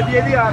দিয়ে দিই আর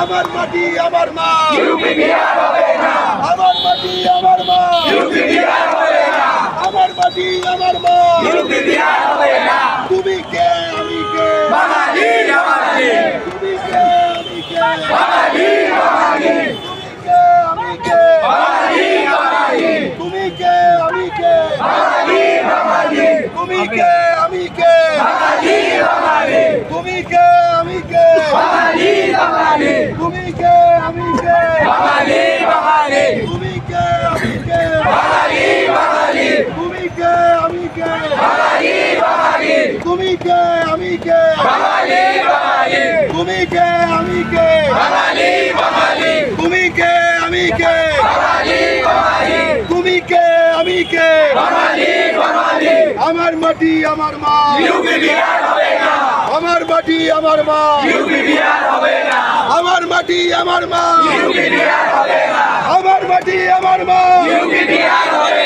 আমার মাটি আমার মা আমার মাটি আমার মা আমার মাটি আমার মা তুমি কে আমি কে বাঙালি বাঙালি তুমি কে আমি কে বাঙালি বাঙালি আমি কে বাঙালি বাঙালি তুমি কে আমি কে বাঙালি বাঙালি তুমি কে আমি কে বাঙালি বাঙালি তুমি কে আমি কে বাঙালি বাঙালি তুমি কে আমি কে বাঙালি বাঙালি তুমি কে আমি কে বাঙালি বাঙালি তুমি কে আমি কে বাঙালি বাঙালি তুমি কে আমি কে বাঙালি বাঙালি তুমি কে আমি কে বাঙালি বাঙালি তুমি কে আমি কে বাঙালি বাঙালি তুমি কে আমি কে বাঙালি বাঙালি আমার মাটি আমার মা ইউপি বিহার হবে না আমার মাটি আমার মা ইউপি বিহার হবে না আমার মাটি আমার মা ইউপি বিহার হবে না আমার মাটি আমার মা ইউপি বিহার হবে